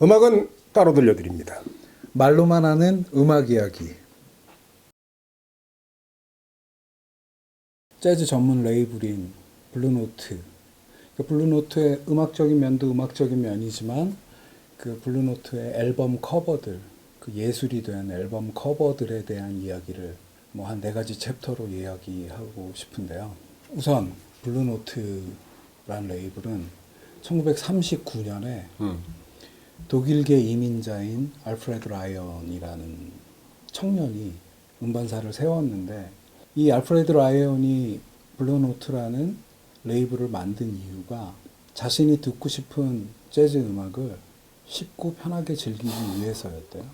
음악은 따로 들려드립니다. 말로만 하는 음악 이야기. 재즈 전문 레이블인 블루노트. 블루노트의 음악적인 면도 음악적인 면이지만 그 블루노트의 앨범 커버들, 그 예술이 된 앨범 커버들에 대한 이야기를 뭐 한 4가지 챕터로 이야기하고 싶은데요. 우선 블루노트란 레이블은 1939년에 독일계 이민자인 알프레드 라이언이라는 청년이 음반사를 세웠는데, 이 알프레드 라이언이 블루노트라는 레이블을 만든 이유가 자신이 듣고 싶은 재즈 음악을 쉽고 편하게 즐기기 위해서였대요.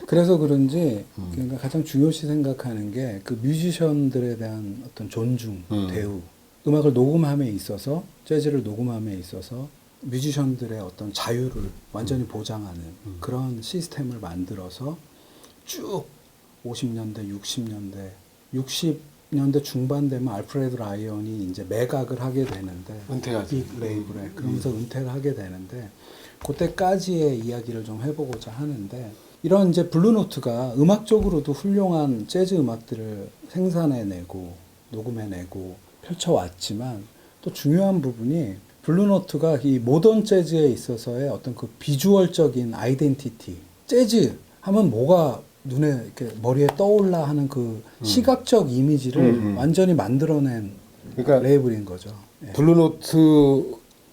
그래서 그런지 그러니까 가장 중요시 생각하는 게 그 뮤지션들에 대한 어떤 존중, 대우, 음악을 녹음함에 있어서, 재즈를 녹음함에 있어서 뮤지션들의 어떤 자유를 완전히 보장하는 그런 시스템을 만들어서 쭉 50년대, 60년대 중반 되면 알프레드 라이언이 이제 매각을 하게 되는데, 은퇴하지. 이 레이블에 그러면서 은퇴를 하게 되는데, 그때까지의 이야기를 좀 해보고자 하는데, 이런 이제 블루노트가 음악적으로도 훌륭한 재즈 음악들을 생산해내고 녹음해내고 펼쳐왔지만, 또 중요한 부분이 블루노트가 이 모던 재즈에 있어서의 어떤 그 비주얼적인 아이덴티티, 재즈 하면 뭐가 눈에 이렇게 머리에 떠올라 하는 그 시각적 이미지를 완전히 만들어낸 그러니까 레이블인 거죠. 예.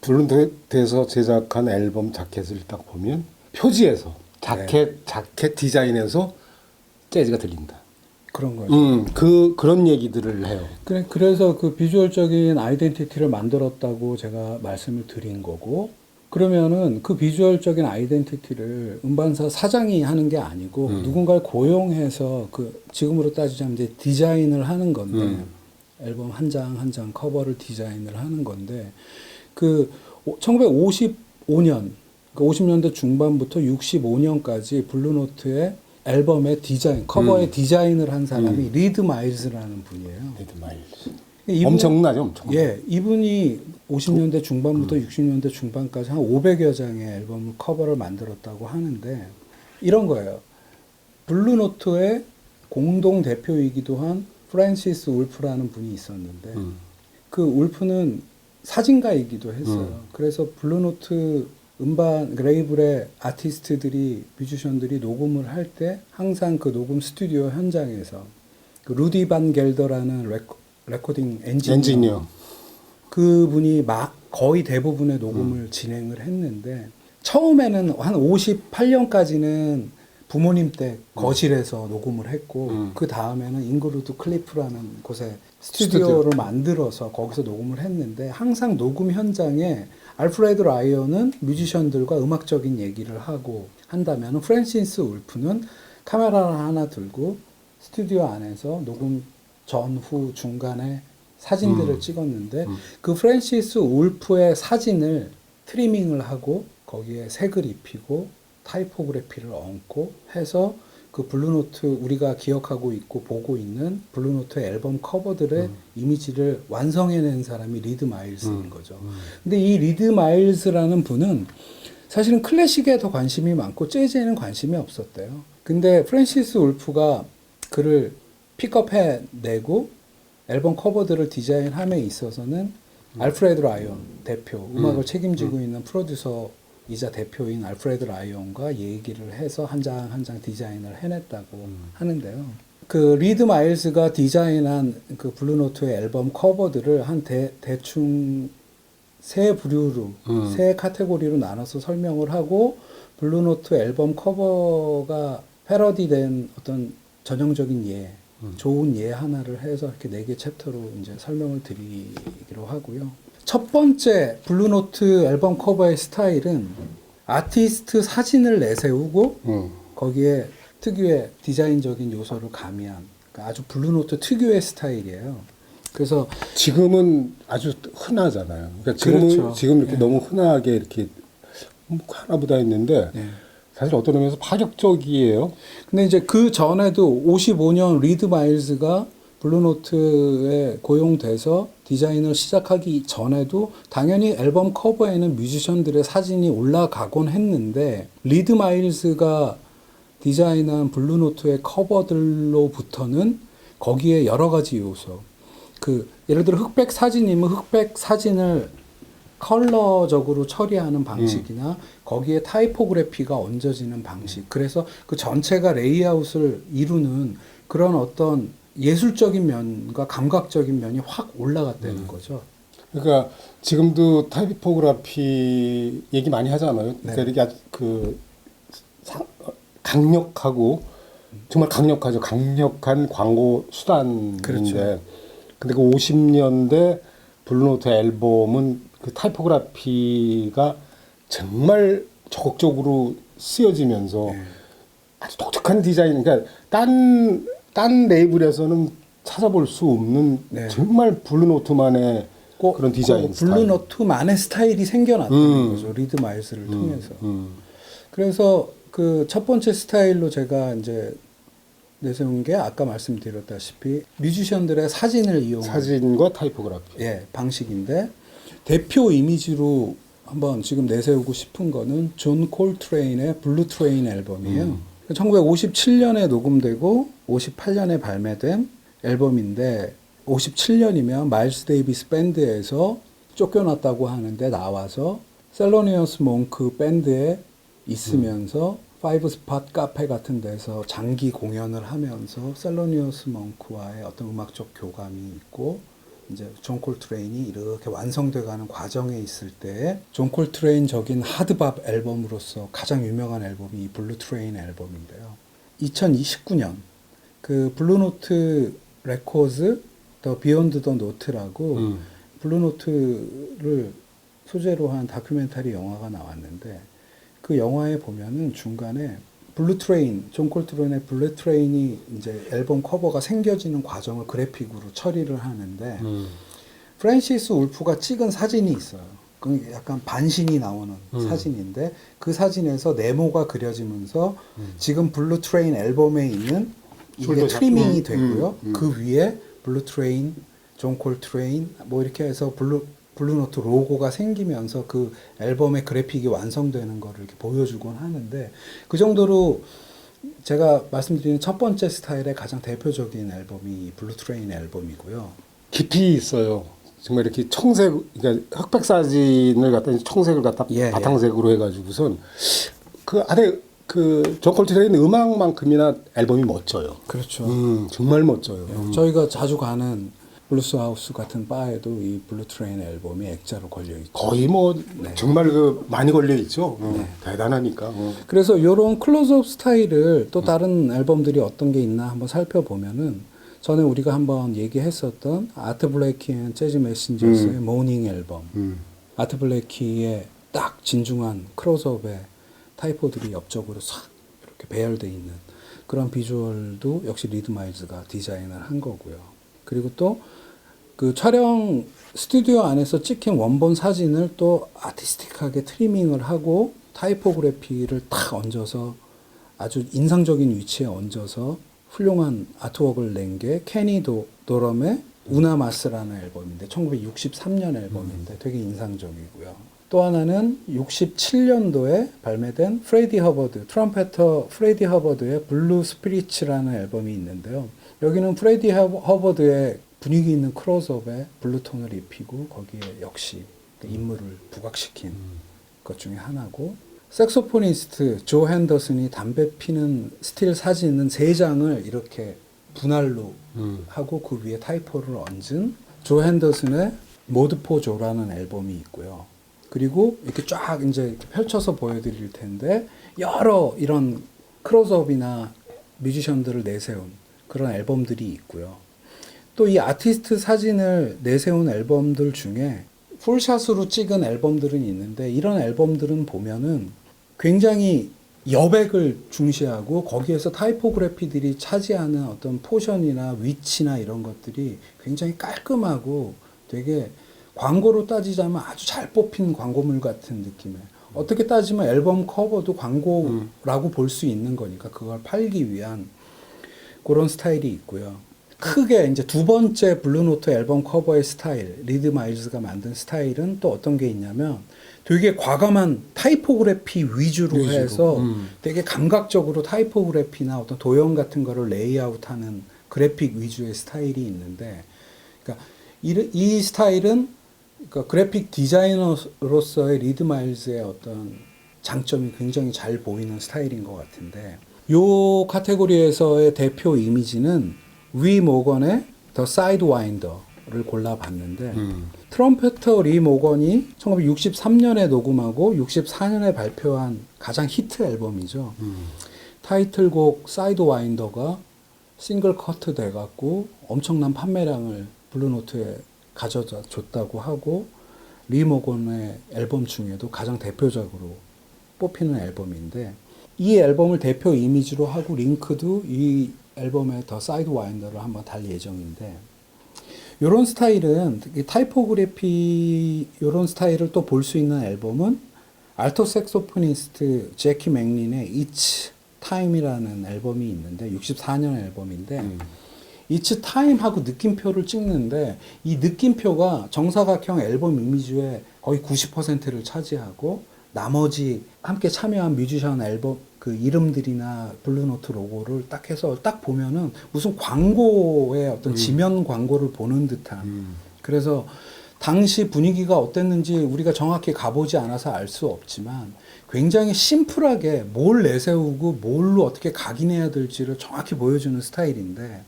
블루노트에서 제작한 앨범 자켓을 딱 보면 표지에서 자켓 디자인에서 재즈가 들린다. 그런 거죠. 그런 얘기들을 해요. 그래서 그 비주얼적인 아이덴티티를 만들었다고 제가 말씀을 드린 거고, 그러면은 그 비주얼적인 아이덴티티를 음반사 사장이 하는 게 아니고 누군가를 고용해서 그 지금으로 따지자면 이제 디자인을 하는 건데, 앨범 한 장 한 장 커버를 디자인을 하는 건데, 그 1955년, 그 50년대 중반부터 65년까지 블루노트의 앨범의 디자인, 커버의 디자인을 한 사람이 리드 마일즈라는 분이에요. 리드 마일즈. 엄청나죠, 엄청. 예, 이분이 50년대 중반부터 60년대 중반까지 한 500여 장의 앨범 커버를 만들었다고 하는데, 이런 거예요. 블루노트의 공동 대표이기도 한 프랜시스 울프라는 분이 있었는데, 그 울프는 사진가이기도 했어요. 그래서 블루노트 음반 레이블의 아티스트들이, 뮤지션들이 녹음을 할 때 항상 그 녹음 스튜디오 현장에서 그 루디 반 겔더라는 레코딩 엔지니어, 그분이 거의 대부분의 녹음을 진행을 했는데, 처음에는 한 58년까지는 부모님 댁 거실에서 녹음을 했고, 그 다음에는 잉그루드 클리프라는 곳에 스튜디오를 만들어서 거기서 녹음을 했는데, 항상 녹음 현장에 알프레드 라이언은 뮤지션들과 음악적인 얘기를 하고 한다면, 프랜시스 울프는 카메라를 하나 들고 스튜디오 안에서 녹음 전, 후, 중간에 사진들을 찍었는데, 그 프랜시스 울프의 사진을 트리밍을 하고 거기에 색을 입히고 타이포그래피를 얹고 해서 그 블루노트, 우리가 기억하고 있고 보고 있는 블루노트의 앨범 커버들의 이미지를 완성해낸 사람이 리드 마일스인 거죠. 근데 이 리드 마일스라는 분은 사실은 클래식에 더 관심이 많고 재즈에는 관심이 없었대요. 근데 프랜시스 울프가 그를 픽업해내고 앨범 커버들을 디자인함에 있어서는 알프레드 라이언 대표, 음악을 책임지고 있는 프로듀서이자 대표인 알프레드 라이언과 얘기를 해서 한 장 한 장 디자인을 해냈다고 하는데요. 그 리드 마일스가 디자인한 그 블루노트의 앨범 커버들을 한 대충 세 부류로, 세 카테고리로 나눠서 설명을 하고, 블루노트 앨범 커버가 패러디된 어떤 전형적인 예, 좋은 예 하나를 해서 이렇게 4개 챕터로 이제 설명을 드리기로 하고요. 첫 번째 블루노트 앨범 커버의 스타일은 아티스트 사진을 내세우고 거기에 특유의 디자인적인 요소를 가미한, 그러니까 아주 블루노트 특유의 스타일이에요. 그래서 지금은 아주 흔하잖아요. 그러니까 지금 이렇게 너무 흔하게 이렇게 하나보다 있는데, 사실 어떤 의미에서 파격적이에요. 근데 이제 그 전에도 55년 리드 마일즈가 블루노트에 고용돼서 디자인을 시작하기 전에도 당연히 앨범 커버에는 뮤지션들의 사진이 올라가곤 했는데 리드 마일즈가 디자인한 블루노트의 커버들로부터는 거기에 여러 가지 요소, 예를 들어 흑백 사진이면 흑백 사진을 컬러적으로 처리하는 방식이나 거기에 타이포그래피가 얹어지는 방식, 그래서 그 전체가 레이아웃을 이루는 그런 어떤 예술적인 면과 감각적인 면이 확 올라갔다는 거죠. 그러니까 지금도 타이포그래피 얘기 많이 하잖아요. 네. 그러니까 이게 아주 강력하고 정말 강력하죠. 강력한 광고 수단인데, 그렇죠. 근데 그 50년대 블루노트 앨범은 그 타이포그래피가 정말 적극적으로 쓰여지면서 네. 아주 독특한 디자인, 그러니까 딴 레이블에서는 찾아볼 수 없는 네. 정말 블루노트만의 그런 디자인 스타일. 블루노트만의 스타일이 생겨났다는 거죠. 리드 마일스를 통해서. 그래서 그 첫 번째 스타일로 제가 이제 내세운 게 아까 말씀드렸다시피 뮤지션들의 사진을 이용한 사진과 타이포그래피. 예, 방식인데 대표 이미지로 한번 지금 내세우고 싶은 거는 존 콜트레인의 블루 트레인 앨범이에요. 1957년에 녹음되고 58년에 발매된 앨범인데 57년이면 마일스 데이비스 밴드에서 쫓겨났다고 하는데 나와서 셀로니어스 몽크 밴드에 있으면서 파이브 스팟 카페 같은 데서 장기 공연을 하면서 셀로니어스 몽크와의 어떤 음악적 교감이 있고 이제 존 콜트레인이 이렇게 완성돼가는 과정에 있을 때 존 콜트레인적인 하드밥 앨범으로서 가장 유명한 앨범이 이 블루 트레인 앨범인데요. 2029년 그 블루노트 레코드 더 비욘드 더 노트라고 블루노트를 소재로 한 다큐멘터리 영화가 나왔는데 그 영화에 보면은 중간에 블루트레인, 존 콜트레인의 블루트레인이 이제 앨범 커버가 생겨지는 과정을 그래픽으로 처리를 하는데 프랜시스 울프가 찍은 사진이 있어요. 그 약간 반신이 나오는 사진인데 그 사진에서 네모가 그려지면서 지금 블루트레인 앨범에 있는 이게 트리밍이 되고요. 그 위에 블루트레인, 존 콜트레인 뭐 이렇게 해서 블루노트 로고가 생기면서 그 앨범의 그래픽이 완성되는 거를 이렇게 보여주곤 하는데 그 정도로 제가 말씀드리는 첫 번째 스타일의 가장 대표적인 앨범이 블루트레인 앨범이고요. 깊이 있어요. 정말 이렇게 청색, 그러니까 흑백 사진을 갖다 청색을 갖다 바탕색으로 해가지고선 그 안에 그 존 콜트레인 음악만큼이나 앨범이 멋져요. 그렇죠. 정말 멋져요. 저희가 자주 가는 블루스 하우스 같은 바에도 이 블루트레인 앨범이 액자로 걸려 있고 거의 뭐 정말 그 많이 걸려 있죠. 대단하니까. 그래서 이런 클로즈업 스타일을 또 다른 앨범들이 어떤 게 있나 한번 살펴보면은 전에 우리가 한번 얘기했었던 아트 블레이키 앤 재즈 메신저스의 모닝 앨범, 아트 블레이키의 딱 진중한 클로즈업의 타이포들이 옆쪽으로 싹 이렇게 배열돼 있는 그런 비주얼도 역시 리드 마일즈가 디자인을 한 거고요. 그리고 또 그 촬영 스튜디오 안에서 찍힌 원본 사진을 또 아티스틱하게 트리밍을 하고 타이포그래피를 탁 얹어서 아주 인상적인 위치에 얹어서 훌륭한 아트웍을 낸 게 케니 도럼의 우나마스라는 앨범인데 1963년 앨범인데 되게 인상적이고요. 또 하나는 67년도에 발매된 프레디 허버드, 트럼페터 프레디 허버드의 블루 스피리츠라는 앨범이 있는데요. 여기는 프레디 허버드의 분위기 있는 크로스업에 블루톤을 입히고 거기에 역시 인물을 부각시킨 것 중에 하나고 색소포니스트 조 핸더슨이 담배 피는 스틸 사진은 3장을 이렇게 분할로 하고 그 위에 타이포를 얹은 조 핸더슨의 모드 포 조라는 앨범이 있고요. 그리고 이렇게 쫙 이제 펼쳐서 보여드릴 텐데 여러 이런 크로스업이나 뮤지션들을 내세운 그런 앨범들이 있고요. 또 이 아티스트 사진을 내세운 앨범들 중에 풀샷으로 찍은 앨범들은 있는데 이런 앨범들은 보면은 굉장히 여백을 중시하고 거기에서 타이포그래피들이 차지하는 어떤 포션이나 위치나 이런 것들이 굉장히 깔끔하고 되게 광고로 따지자면 아주 잘 뽑힌 광고물 같은 느낌에 어떻게 따지면 앨범 커버도 광고라고 볼 수 있는 거니까 그걸 팔기 위한 그런 스타일이 있고요. 크게 이제 두 번째 블루노트 앨범 커버의 스타일, 리드 마일즈가 만든 스타일은 또 어떤 게 있냐면 되게 과감한 타이포그래피 위주로 해서 되게 감각적으로 타이포그래피나 어떤 도형 같은 거를 레이아웃하는 그래픽 위주의 스타일이 있는데, 그러니까 이 스타일은 그러니까 그래픽 디자이너로서의 리드 마일즈의 어떤 장점이 굉장히 잘 보이는 스타일인 것 같은데, 요 카테고리에서의 대표 이미지는 위 모건의 더 사이드 와인더를 골라봤는데, 트럼페터 리 모건이 1963년에 녹음하고 64년에 발표한 가장 히트 앨범이죠. 타이틀곡 사이드 와인더가 싱글 커트 돼갖고 엄청난 판매량을 블루노트에 가져다 줬다고 하고, 리 모건의 앨범 중에도 가장 대표적으로 뽑히는 앨범인데, 이 앨범을 대표 이미지로 하고 링크도 이 앨범의 더 사이드 와인더를 한번 달 예정인데, 이런 스타일은 타이포그래피 이런 스타일을 또 볼 수 있는 앨범은 알토 색소포니스트 제키 맥린의 Each Time이라는 앨범이 있는데 64년 앨범인데 Each Time하고 느낌표를 찍는데 이 느낌표가 정사각형 앨범 이미지의 거의 90%를 차지하고 나머지 함께 참여한 뮤지션 앨범 그 이름들이나 블루노트 로고를 딱 해서 딱 보면은 무슨 광고의 어떤 지면 광고를 보는 듯한 그래서 당시 분위기가 어땠는지 우리가 정확히 가보지 않아서 알 수 없지만 굉장히 심플하게 뭘 내세우고 뭘로 어떻게 각인해야 될지를 정확히 보여주는 스타일인데,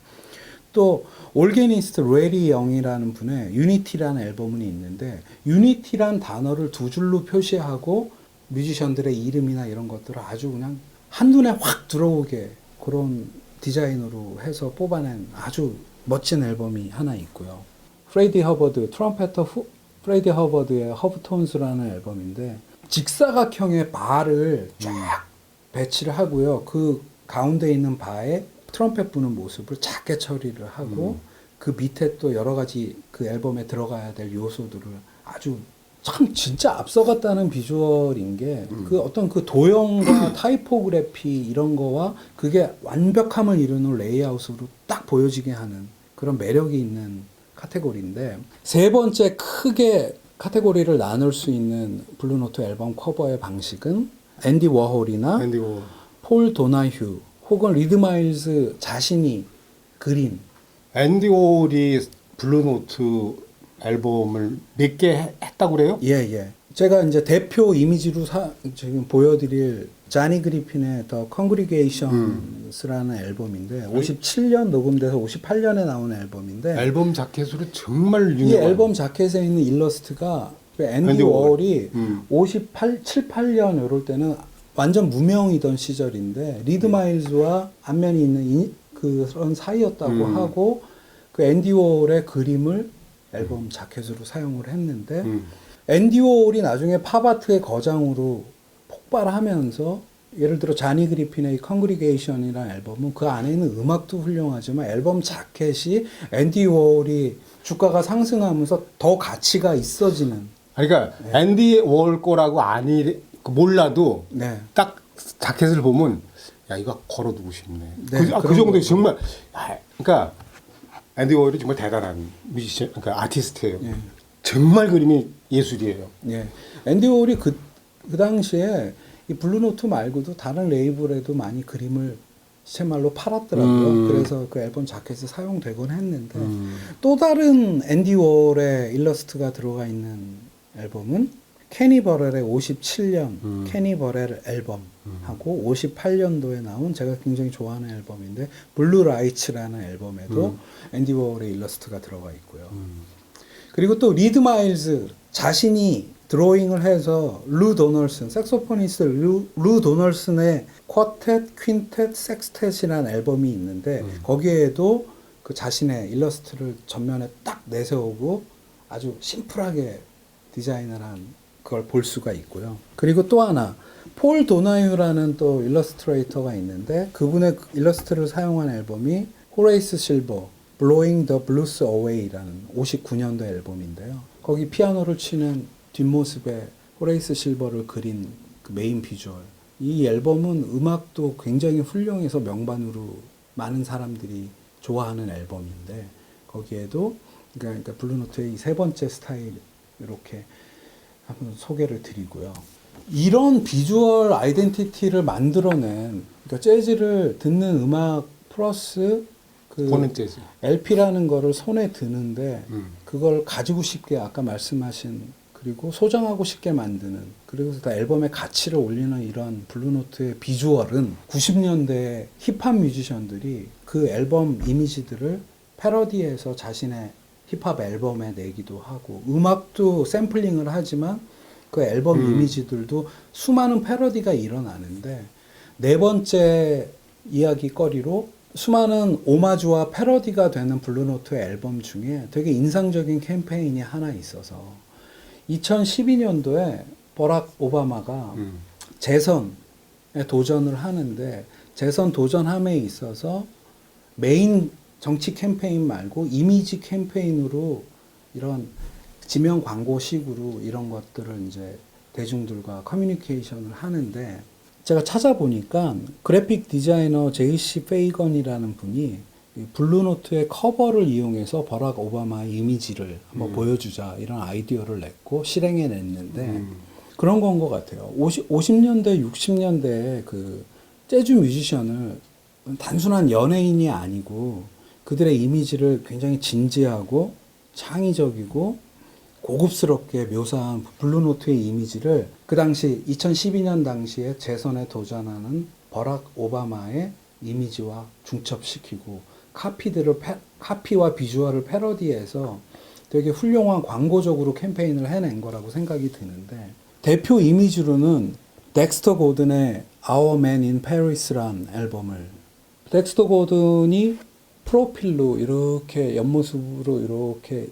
또 올게니스트 레리 영이라는 분의 유니티라는 앨범은 있는데 유니티란 단어를 두 줄로 표시하고 뮤지션들의 이름이나 이런 것들을 아주 그냥 한눈에 확 들어오게 그런 디자인으로 해서 뽑아낸 아주 멋진 앨범이 하나 있고요. 프레디 허버드, 트럼페터 프레디 허버드의 허브톤스라는 앨범인데 직사각형의 바를 쫙 배치를 하고요. 그 가운데 있는 바에 트럼펫 부는 모습을 작게 처리를 하고 그 밑에 또 여러 가지 그 앨범에 들어가야 될 요소들을 아주 참 진짜 앞서갔다는 비주얼인 게 그 어떤 그 도형과 타이포그래피 이런 거와 그게 완벽함을 이루는 레이아웃으로 딱 보여지게 하는 그런 매력이 있는 카테고리인데, 세 번째 크게 카테고리를 나눌 수 있는 블루노트 앨범 커버의 방식은 앤디 워홀이나 폴 도나휴 혹은 리드 마일즈 자신이 그린. 앤디 워홀이 블루노트 앨범을 몇 개 했다고 그래요? 예. 제가 이제 대표 이미지로 지금 보여드릴 자니 그리핀의 더 컨그리게이션스라는 앨범인데 57년 녹음돼서 58년에 나온 앨범인데 앨범 자켓으로 정말 이 유명한 앨범 자켓에 있는 일러스트가 앤디 워홀이 7, 8년 이럴 때는 완전 무명이던 시절인데 리드 마일즈와 안면이 있는 그런 사이였다고 하고 그 앤디 워홀의 그림을 앨범 자켓으로 사용을 했는데 앤디 워홀이 나중에 팝아트의 거장으로 폭발하면서 예를 들어 자니 그리핀의 컨그리게이션이라는 앨범은 그 안에 있는 음악도 훌륭하지만 앨범 자켓이 앤디 워홀이 주가가 상승하면서 더 가치가 있어지는. 그러니까 네. 앤디 워홀 거라고 몰라도 네. 딱 자켓을 보면 야 이거 걸어두고 싶네. 네, 그 정도 정말 그러니까 앤디 워홀이 정말 대단한 뮤지션, 그러니까 아티스트예요. 예. 정말 그림이 예술이에요. 예. 앤디 워홀이 그 당시에 이 블루노트 말고도 다른 레이블에도 많이 그림을 시체말로 팔았더라고요. 그래서 그 앨범 자켓에 사용되곤 했는데 또 다른 앤디 워홀의 일러스트가 들어가 있는 앨범은 케니 버렐의 57년 케니 버렐 앨범하고 58년도에 나온 제가 굉장히 좋아하는 앨범인데 블루 라이츠라는 앨범에도 앤디 워홀의 일러스트가 들어가 있고요. 그리고 또 리드 마일즈 자신이 드로잉을 해서 루 도널슨, 색소포니스트 루 도널슨의 쿼텟, 퀸텟, 섹스텟이라는 앨범이 있는데 거기에도 그 자신의 일러스트를 전면에 딱 내세우고 아주 심플하게 디자인을 한 그걸 볼 수가 있고요. 그리고 또 하나 폴 도나휴라는 또 일러스트레이터가 있는데 그분의 일러스트를 사용한 앨범이 호레이스 실버 Blowing the Blues Away라는 59년도 앨범인데요. 거기 피아노를 치는 뒷모습에 호레이스 실버를 그린 그 메인 비주얼. 이 앨범은 음악도 굉장히 훌륭해서 명반으로 많은 사람들이 좋아하는 앨범인데 거기에도 그러니까 블루노트의 이 세 번째 스타일 이렇게 한번 소개를 드리고요. 이런 비주얼 아이덴티티를 만들어낸 그러니까 재즈를 듣는 음악 플러스 그 보는 재즈. LP라는 거를 손에 드는데 그걸 가지고 싶게 아까 말씀하신 그리고 소장하고 싶게 만드는 그리고 또 앨범의 가치를 올리는 이런 블루노트의 비주얼은 90년대 힙합 뮤지션들이 그 앨범 이미지들을 패러디해서 자신의 힙합 앨범에 내기도 하고 음악도 샘플링을 하지만 그 앨범 이미지들도 수많은 패러디가 일어나는데 네 번째 이야기거리로 수많은 오마주와 패러디가 되는 블루노트의 앨범 중에 되게 인상적인 캠페인이 하나 있어서 2012년도에 버락 오바마가 재선에 도전을 하는데 재선 도전함에 있어서 메인 정치 캠페인 말고 이미지 캠페인으로 이런 지명 광고식으로 이런 것들을 이제 대중들과 커뮤니케이션을 하는데 제가 찾아보니까 그래픽 디자이너 제이씨 페이건이라는 분이 이 블루노트의 커버를 이용해서 버락 오바마의 이미지를 한번 보여주자 이런 아이디어를 냈고 실행해 냈는데 그런 건 것 같아요. 50년대, 60년대 그 재즈 뮤지션을 단순한 연예인이 아니고 그들의 이미지를 굉장히 진지하고 창의적이고 고급스럽게 묘사한 블루노트의 이미지를 그 당시 2012년 당시에 재선에 도전하는 버락 오바마의 이미지와 중첩시키고 카피와 비주얼을 패러디해서 되게 훌륭한 광고적으로 캠페인을 해낸 거라고 생각이 드는데 대표 이미지로는 덱스터 고든의 Our Man in Paris란 앨범을 덱스터 고든이 프로필로 이렇게 옆모습으로 이렇게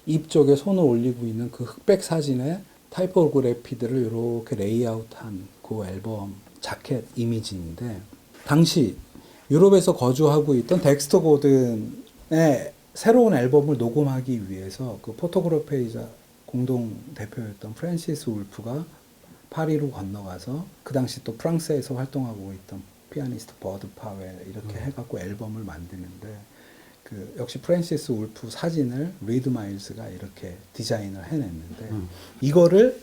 입 쪽에 손을 올리고 있는 그 흑백 사진에 타이포그래피들을 이렇게 레이아웃한 그 앨범 자켓 이미지인데 당시 유럽에서 거주하고 있던 덱스터 고든의 새로운 앨범을 녹음하기 위해서 그 포토그래퍼이자 공동 대표였던 프랜시스 울프가 파리로 건너가서 그 당시 또 프랑스에서 활동하고 있던 피아니스트 버드 파웰 이렇게 해갖고 앨범을 만드는데 그 역시 프랜시스 울프 사진을 리드 마일스가 이렇게 디자인을 해냈는데 이거를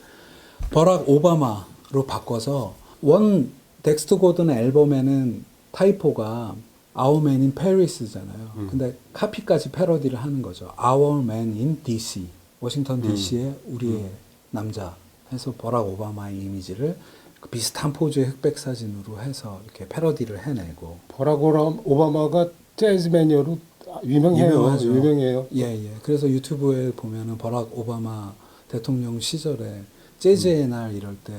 버락 오바마로 바꿔서 원 덱스터 고든 앨범에는 타이포가 Our Man in Paris잖아요. 근데 카피까지 패러디를 하는 거죠. Our Man in DC 워싱턴 DC의 우리의 남자 해서 버락 오바마의 이미지를 그 비슷한 포즈의 흑백 사진으로 해서 이렇게 패러디를 해내고 버락 오바마가 재즈 매니어로 유명하죠. 유명해요. 예. 그래서 유튜브에 보면은 버락 오바마 대통령 시절에 재즈의 날 이럴 때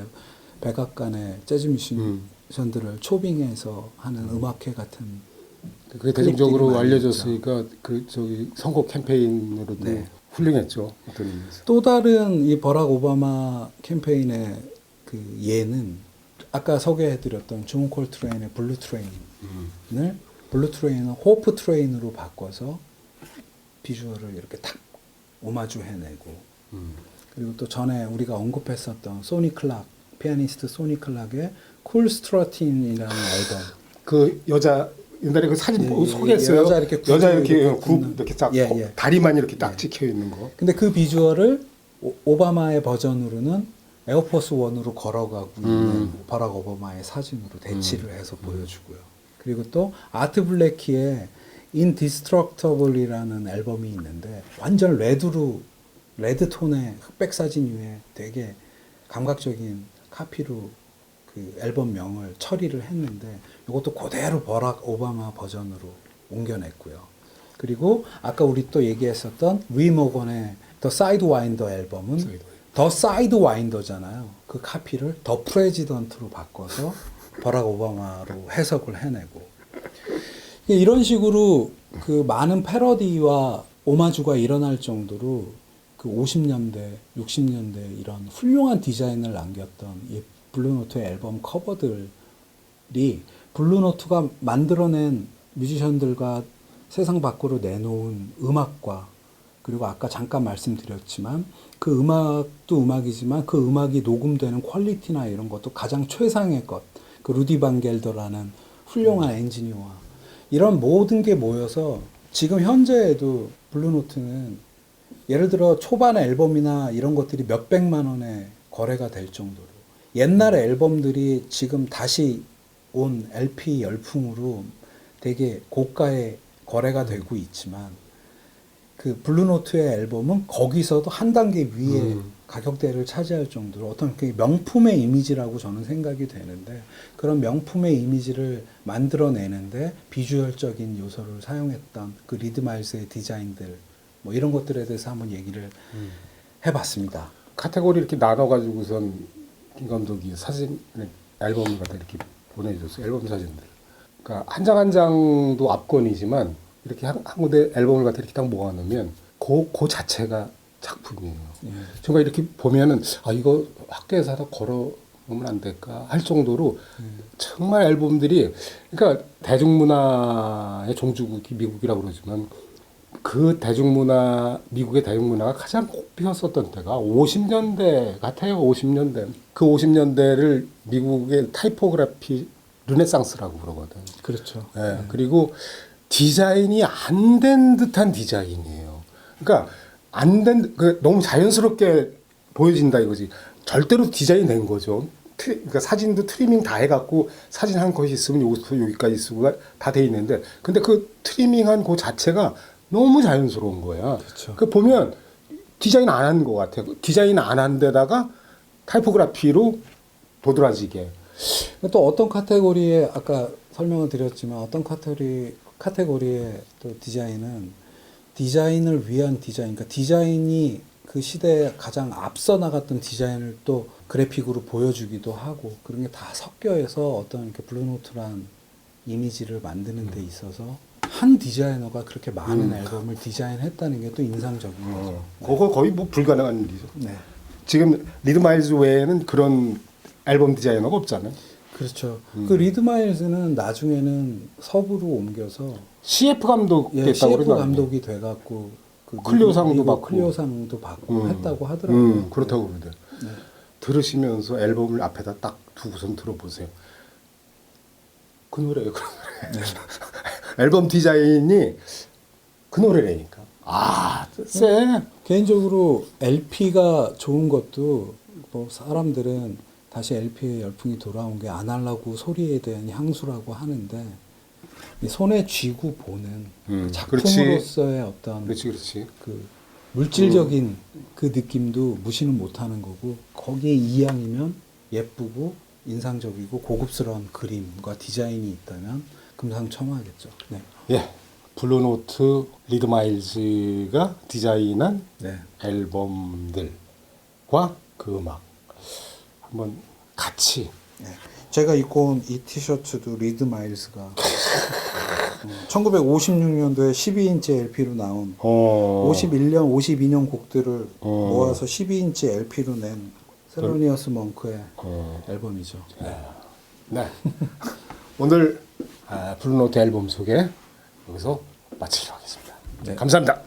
백악관의 재즈 뮤지션들을 초빙해서 하는 음악회 같은 그게 대중적으로 클립들이 많이 알려졌으니까 그 저기 선거 캠페인으로도 네. 훌륭했죠. 어떤 의미에서. 또 다른 이 버락 오바마 캠페인의 그 예는 아까 소개해드렸던 존 콜트레인의 블루 트레인을 블루 트레인을 호프 트레인으로 바꿔서 비주얼을 이렇게 탁 오마주 해내고 그리고 또 전에 우리가 언급했었던 소니 클락 피아니스트 소니 클락의 쿨 스트러틴이라는 앨범 그 여자 옛날에 그 사진 보고 소개했어요. 여자 이렇게 굽 이렇게 딱 다리만 이렇게 딱 찍혀 있는 거. 근데 그 비주얼을 오바마의 버전으로는 에어포스 원으로 걸어가고 있는 버락 오바마의 사진으로 대치를 해서 보여주고요. 그리고 또 아트 블레키의 Indestructible이라는 앨범이 있는데 완전 레드 톤의 흑백 사진 위에 되게 감각적인 카피로 그 앨범명을 처리를 했는데 이것도 그대로 버락 오바마 버전으로 옮겨냈고요. 그리고 아까 우리 또 얘기했었던 위 모건의 더 사이드와인더 앨범은 더 사이드와인더잖아요. 그 카피를 더 프레지던트로 바꿔서 버락 오바마로 해석을 해내고 이런 식으로 그 많은 패러디와 오마주가 일어날 정도로 그 50년대, 60년대 이런 훌륭한 디자인을 남겼던 이 블루노트의 앨범 커버들이 블루노트가 만들어낸 뮤지션들과 세상 밖으로 내놓은 음악과 그리고 아까 잠깐 말씀드렸지만 그 음악도 음악이지만 그 음악이 녹음되는 퀄리티나 이런 것도 가장 최상의 것, 그 루디 반 겔더라는 훌륭한 엔지니어와 이런 모든 게 모여서 지금 현재에도 블루노트는 예를 들어 초반의 앨범이나 이런 것들이 몇백만 원에 거래가 될 정도로 옛날의 앨범들이 지금 다시 온 LP 열풍으로 되게 고가에 거래가 되고 있지만 그 블루노트의 앨범은 거기서도 한 단계 위에 가격대를 차지할 정도로 어떤 그 명품의 이미지라고 저는 생각이 되는데 그런 명품의 이미지를 만들어내는데 비주얼적인 요소를 사용했던 그 리드마일스의 디자인들 뭐 이런 것들에 대해서 한번 얘기를 해봤습니다. 카테고리 이렇게 나눠가지고선 김감독이 사진 앨범을 갖다 이렇게 보내줬어요. 앨범 사진들. 그러니까 한 장 한 장도 압권이지만 이렇게 한 군데 앨범을 갖다 이렇게 딱 모아놓으면 그 자체가 작품이에요. 정말 이렇게 보면은 아 이거 학교에서 하나 걸어놓으면 안 될까 할 정도로 정말 앨범들이 그러니까 대중문화의 종주국이 미국이라고 그러지만 그 미국의 대중문화가 가장 꽃피었었던 때가 50년대 같아요. 50년대. 그 50년대를 미국의 타이포그래피 르네상스라고 그러거든. 그렇죠. 예, 그리고 디자인이 안 된 듯한 디자인이에요. 그러니까 너무 자연스럽게 보여진다 이거지. 절대로 디자인 된 거죠. 그러니까 사진도 트리밍 다 해갖고 사진 한 컷이 있으면 여기서 여기까지 쓰고 다 돼 있는데, 근데 그 트리밍한 그 자체가 너무 자연스러운 거야. 그렇죠. 그 보면 디자인 안 한 것 같아. 디자인 안 한 데다가 타이포그래피로 도드라지게. 또 어떤 카테고리에 아까 설명을 드렸지만 어떤 카테고리의 또 디자인은 디자인을 위한 디자인, 그러니까 디자인이 그 시대에 가장 앞서 나갔던 디자인을 또 그래픽으로 보여주기도 하고 그런 게 다 섞여서 어떤 이렇게 블루노트란 이미지를 만드는 데 있어서 한 디자이너가 그렇게 많은 앨범을 디자인했다는 게 또 인상적인 거죠. 그거 거의 뭐 불가능한 일이죠. 네. 지금 리드마일즈 외에는 그런 앨범 디자이너가 없잖아요. 그렇죠. 그 리드마일즈는 나중에는 서부로 옮겨서 CF 감독 됐다고 CF 그러더라고요. 감독이 돼갖고 그 클리오상도 받고. 클리오상도 받고 했다고 하더라고요. 그렇다고 그러대. 네. 들으시면서 앨범을 앞에다 딱 두고선 들어보세요. 그 노래예요. 그 노래. 네. 앨범 디자인이 그 노래라니까. 아, 쎄. 개인적으로 LP가 좋은 것도 뭐 사람들은 다시 LP의 열풍이 돌아온 게 아날로그 소리에 대한 향수라고 하는데 이 손에 쥐고 보는 그 작품으로서의 어떤 그렇지. 그 물질적인 그 느낌도 무시는 못하는 거고 거기에 이왕이면 예쁘고 인상적이고 고급스러운 그림과 디자인이 있다면 금상첨화하겠죠. 네. 예. 블루노트 리드마일즈가 디자인한 네. 앨범들과 그 음악 한번 같이. 네. 제가 입고 온 이 티셔츠도 리드 마일스가 1956년도에 12인치 LP로 나온 51년, 52년 곡들을 모아서 12인치 LP로 낸 셀로니어스 멍크의 앨범이죠. 네. 오늘 블루노트 앨범 소개 여기서 마치도록 하겠습니다. 네. 감사합니다.